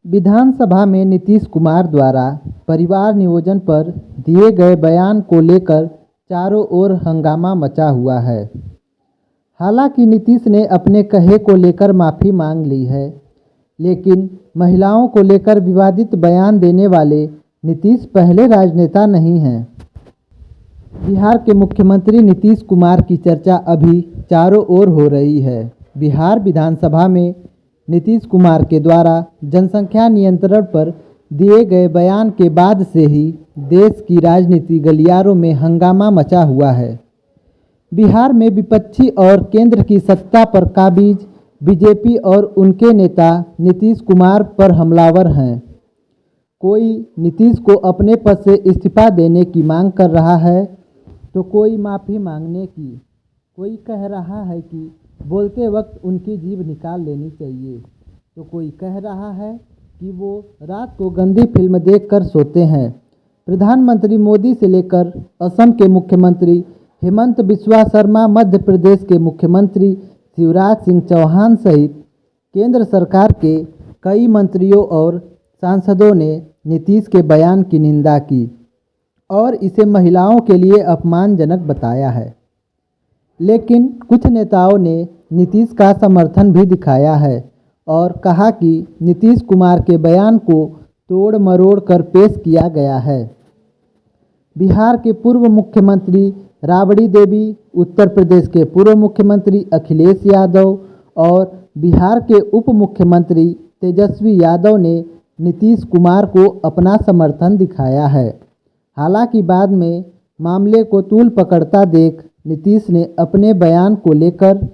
विधानसभा में नीतीश कुमार द्वारा परिवार नियोजन पर दिए गए बयान को लेकर चारों ओर हंगामा मचा हुआ है। हालांकि नीतीश ने अपने कहे को लेकर माफ़ी मांग ली है, लेकिन महिलाओं को लेकर विवादित बयान देने वाले नीतीश पहले राजनेता नहीं हैं। बिहार के मुख्यमंत्री नीतीश कुमार की चर्चा अभी चारों ओर हो रही है। बिहार विधानसभा में नीतीश कुमार के द्वारा जनसंख्या नियंत्रण पर दिए गए बयान के बाद से ही देश की राजनीति गलियारों में हंगामा मचा हुआ है। बिहार में विपक्षी और केंद्र की सत्ता पर काबिज बीजेपी और उनके नेता नीतीश कुमार पर हमलावर हैं। कोई नीतीश को अपने पद से इस्तीफा देने की मांग कर रहा है, तो कोई माफ़ी मांगने की, कोई कह रहा है कि बोलते वक्त उनकी जीभ निकाल लेनी चाहिए, तो कोई कह रहा है कि वो रात को गंदी फिल्म देखकर सोते हैं। प्रधानमंत्री मोदी से लेकर असम के मुख्यमंत्री हेमंत बिस्वा शर्मा, मध्य प्रदेश के मुख्यमंत्री शिवराज सिंह चौहान सहित केंद्र सरकार के कई मंत्रियों और सांसदों ने नीतीश के बयान की निंदा की और इसे महिलाओं के लिए अपमानजनक बताया है। लेकिन कुछ नेताओं ने नीतीश का समर्थन भी दिखाया है और कहा कि नीतीश कुमार के बयान को तोड़ मरोड़ कर पेश किया गया है। बिहार के पूर्व मुख्यमंत्री राबड़ी देवी, उत्तर प्रदेश के पूर्व मुख्यमंत्री अखिलेश यादव और बिहार के उप मुख्यमंत्री तेजस्वी यादव ने नीतीश कुमार को अपना समर्थन दिखाया है। हालांकि बाद में मामले को तूल पकड़ता देख नीतीश ने अपने बयान को लेकर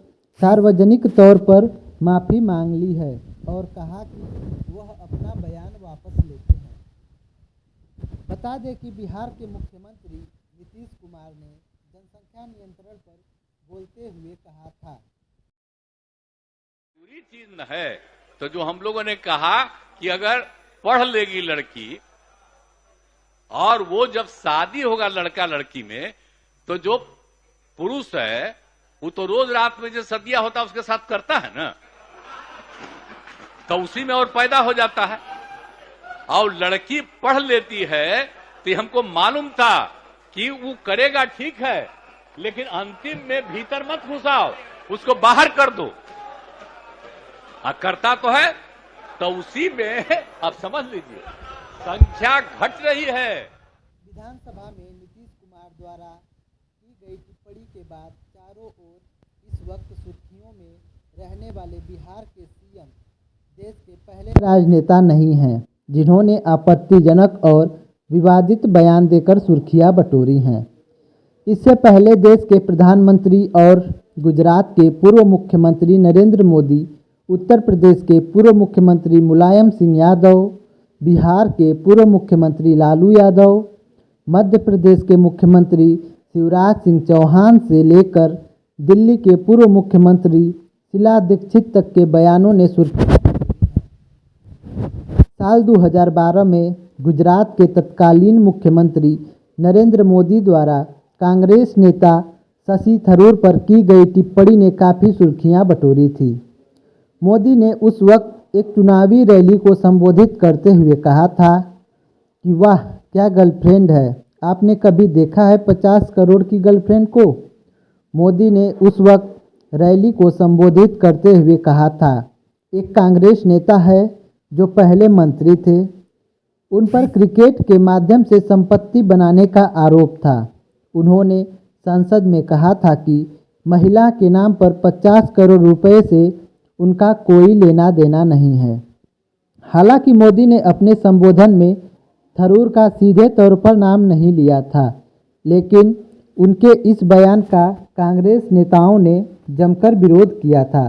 सार्वजनिक तौर पर माफ़ी मांग ली है और कहा कि वह अपना बयान वापस लेते हैं। बता दें कि बिहार के मुख्यमंत्री नीतीश कुमार ने जनसंख्या नियंत्रण पर बोलते हुए कहा था, पूरी चीज न है तो जो हम लोगों ने कहा कि अगर पढ़ लेगी लड़की और वो जब शादी होगा लड़का लड़की में, तो जो पुरुष है वो तो रोज रात में जो सदिया होता है उसके साथ करता है ना, तो उसी में और पैदा हो जाता है। और लड़की पढ़ लेती है तो हमको मालूम था कि वो करेगा, ठीक है, लेकिन अंतिम में भीतर मत घुसाओ, उसको बाहर कर दो। करता तो है, तो उसी में अब समझ लीजिए संख्या घट रही है। विधानसभा में नीतीश कुमार द्वारा की गई टिप्पणी के बाद चारों ओर इस वक्त सुर्खियों में रहने वाले बिहार के सीएम देश के पहले राजनेता नहीं हैं, जिन्होंने आपत्तिजनक और विवादित बयान देकर सुर्खियां बटोरी हैं। इससे पहले देश के प्रधानमंत्री और गुजरात के पूर्व मुख्यमंत्री नरेंद्र मोदी, उत्तर प्रदेश के पूर्व मुख्यमंत्री मुलायम सिंह यादव, बिहार के पूर्व मुख्यमंत्री लालू यादव, मध्य प्रदेश के मुख्यमंत्री शिवराज सिंह चौहान से लेकर दिल्ली के पूर्व मुख्यमंत्री शीला दीक्षित तक के बयानों ने सुर्खियां साल 2012 में गुजरात के तत्कालीन मुख्यमंत्री नरेंद्र मोदी द्वारा कांग्रेस नेता शशि थरूर पर की गई टिप्पणी ने काफ़ी सुर्खियां बटोरी थी। मोदी ने उस वक्त एक चुनावी रैली को संबोधित करते हुए कहा था कि वाह क्या गर्लफ्रेंड है, आपने कभी देखा है 50 करोड़ की गर्लफ्रेंड को। मोदी ने उस वक्त रैली को संबोधित करते हुए कहा था, एक कांग्रेस नेता है जो पहले मंत्री थे, उन पर क्रिकेट के माध्यम से संपत्ति बनाने का आरोप था। उन्होंने संसद में कहा था कि महिला के नाम पर 50 करोड़ रुपए से उनका कोई लेना देना नहीं है। हालांकि मोदी ने अपने संबोधन में थरूर का सीधे तौर पर नाम नहीं लिया था, लेकिन उनके इस बयान का कांग्रेस नेताओं ने जमकर विरोध किया था।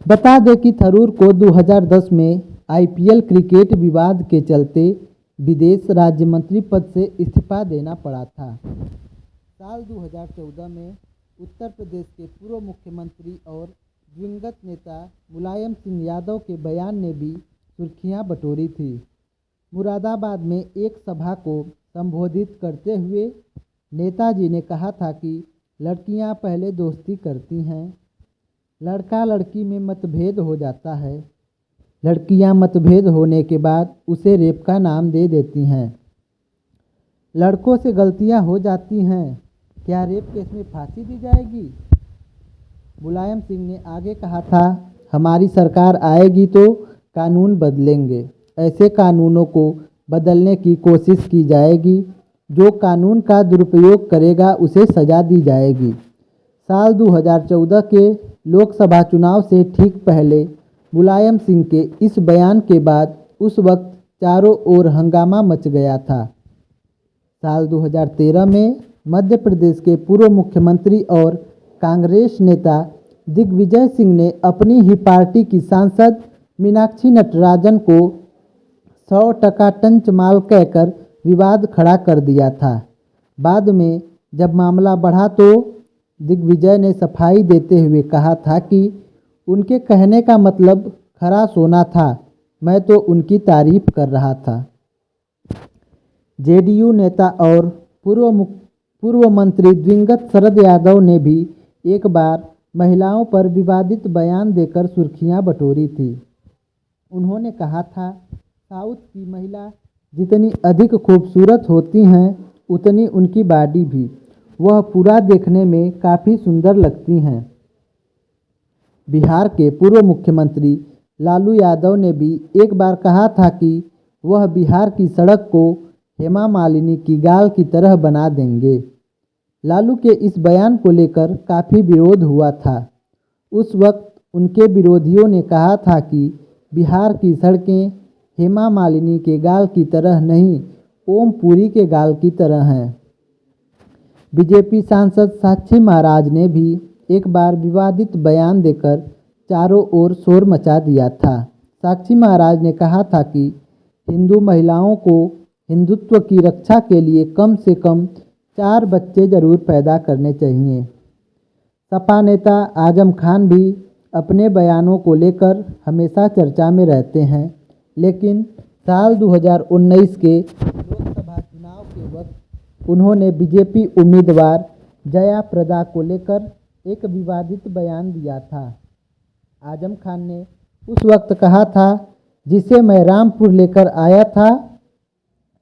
बता दें कि थरूर को 2010 में आईपीएल क्रिकेट विवाद के चलते विदेश राज्य मंत्री पद से इस्तीफा देना पड़ा था। साल 2014 में उत्तर प्रदेश के पूर्व मुख्यमंत्री और दिवंगत नेता मुलायम सिंह यादव के बयान ने भी सुर्खियां बटोरी थी। मुरादाबाद में एक सभा को संबोधित करते हुए नेताजी ने कहा था कि लड़कियां पहले दोस्ती करती हैं, लड़का लड़की में मतभेद हो जाता है, लड़कियां मतभेद होने के बाद उसे रेप का नाम दे देती हैं। लड़कों से गलतियां हो जाती हैं, क्या रेप केस में फांसी दी जाएगी? मुलायम सिंह ने आगे कहा था, हमारी सरकार आएगी तो कानून बदलेंगे। ऐसे कानूनों को बदलने की कोशिश की जाएगी। जो कानून का दुरुपयोग करेगा उसे सजा दी जाएगी। साल 2014 के लोकसभा चुनाव से ठीक पहले मुलायम सिंह के इस बयान के बाद उस वक्त चारों ओर हंगामा मच गया था। साल 2013 में मध्य प्रदेश के पूर्व मुख्यमंत्री और कांग्रेस नेता दिग्विजय सिंह ने अपनी ही पार्टी की सांसद मीनाक्षी नटराजन को 100% टंच माल कहकर विवाद खड़ा कर दिया था। बाद में जब मामला बढ़ा तो दिग्विजय ने सफाई देते हुए कहा था कि उनके कहने का मतलब खरा सोना था, मैं तो उनकी तारीफ कर रहा था। जेडीयू नेता और पूर्व मंत्री दिवंगत शरद यादव ने भी एक बार महिलाओं पर विवादित बयान देकर सुर्खियां बटोरी थी। उन्होंने कहा था, साउथ की महिला जितनी अधिक खूबसूरत होती हैं उतनी उनकी बॉडी भी, वह पूरा देखने में काफ़ी सुंदर लगती हैं। बिहार के पूर्व मुख्यमंत्री लालू यादव ने भी एक बार कहा था कि वह बिहार की सड़क को हेमा मालिनी की गाल की तरह बना देंगे। लालू के इस बयान को लेकर काफ़ी विरोध हुआ था। उस वक्त उनके विरोधियों ने कहा था कि बिहार की सड़कें हेमा मालिनी के गाल की तरह नहीं, ओम पुरी के गाल की तरह हैं। बीजेपी सांसद साक्षी महाराज ने भी एक बार विवादित बयान देकर चारों ओर शोर मचा दिया था। साक्षी महाराज ने कहा था कि हिंदू महिलाओं को हिंदुत्व की रक्षा के लिए कम से कम 4 बच्चे जरूर पैदा करने चाहिए। सपा नेता आजम खान भी अपने बयानों को लेकर हमेशा चर्चा में रहते हैं, लेकिन साल 2019 के लोकसभा चुनाव के वक्त उन्होंने बीजेपी उम्मीदवार जया प्रदा को लेकर एक विवादित बयान दिया था। आजम खान ने उस वक्त कहा था, जिसे मैं रामपुर लेकर आया था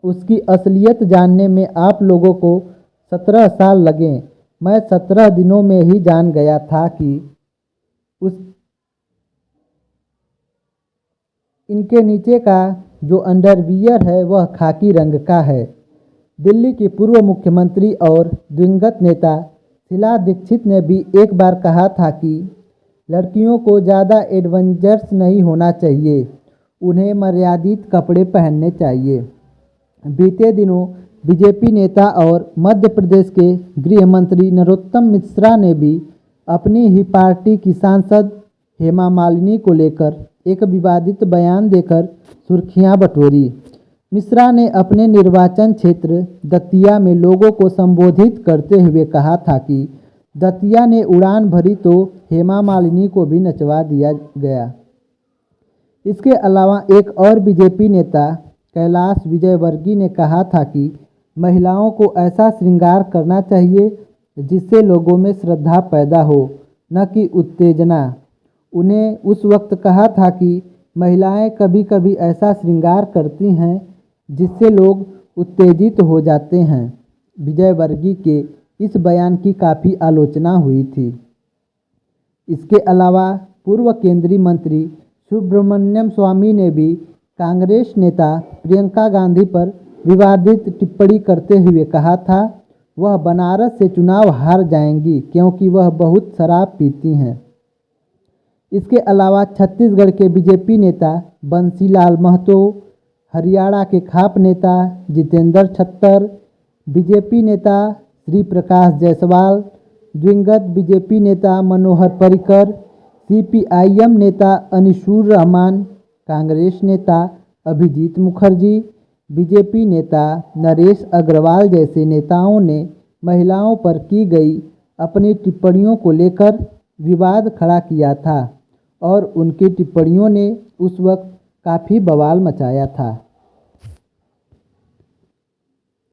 उसकी असलियत जानने में आप लोगों को 17 साल लगे। मैं 17 दिनों में ही जान गया था कि इनके नीचे का जो अंडरवियर है वह खाकी रंग का है। दिल्ली की पूर्व मुख्यमंत्री और दिवंगत नेता शीला दीक्षित ने भी एक बार कहा था कि लड़कियों को ज़्यादा एडवेंचरस नहीं होना चाहिए, उन्हें मर्यादित कपड़े पहनने चाहिए। बीते दिनों बीजेपी नेता और मध्य प्रदेश के गृह मंत्री नरोत्तम मिश्रा ने भी अपनी ही पार्टी की सांसद हेमा मालिनी को लेकर एक विवादित बयान देकर सुर्खियां बटोरी। मिश्रा ने अपने निर्वाचन क्षेत्र दतिया में लोगों को संबोधित करते हुए कहा था कि दतिया ने उड़ान भरी तो हेमा मालिनी को भी नचवा दिया गया। इसके अलावा एक और बीजेपी नेता कैलाश विजयवर्गीय ने कहा था कि महिलाओं को ऐसा श्रृंगार करना चाहिए जिससे लोगों में श्रद्धा पैदा हो, न कि उत्तेजना। उन्हें उस वक्त कहा था कि महिलाएं कभी कभी ऐसा श्रृंगार करती हैं जिससे लोग उत्तेजित हो जाते हैं। विजयवर्गीय के इस बयान की काफ़ी आलोचना हुई थी। इसके अलावा पूर्व केंद्रीय मंत्री सुब्रमण्यम स्वामी ने भी कांग्रेस नेता प्रियंका गांधी पर विवादित टिप्पणी करते हुए कहा था, वह बनारस से चुनाव हार जाएंगी क्योंकि वह बहुत शराब पीती हैं। इसके अलावा छत्तीसगढ़ के बीजेपी नेता बंसीलाल महतो, हरियाणा के खाप नेता जितेंद्र छत्तर, बीजेपी नेता श्री प्रकाश जायसवाल, दिवंगत बीजेपी नेता मनोहर पर्रिकर, सीपीआईएम नेता अनिसुर रहमान, कांग्रेस नेता अभिजीत मुखर्जी, बीजेपी नेता नरेश अग्रवाल जैसे नेताओं ने महिलाओं पर की गई अपनी टिप्पणियों को लेकर विवाद खड़ा किया था और उनकी टिप्पणियों ने उस वक्त काफ़ी बवाल मचाया था।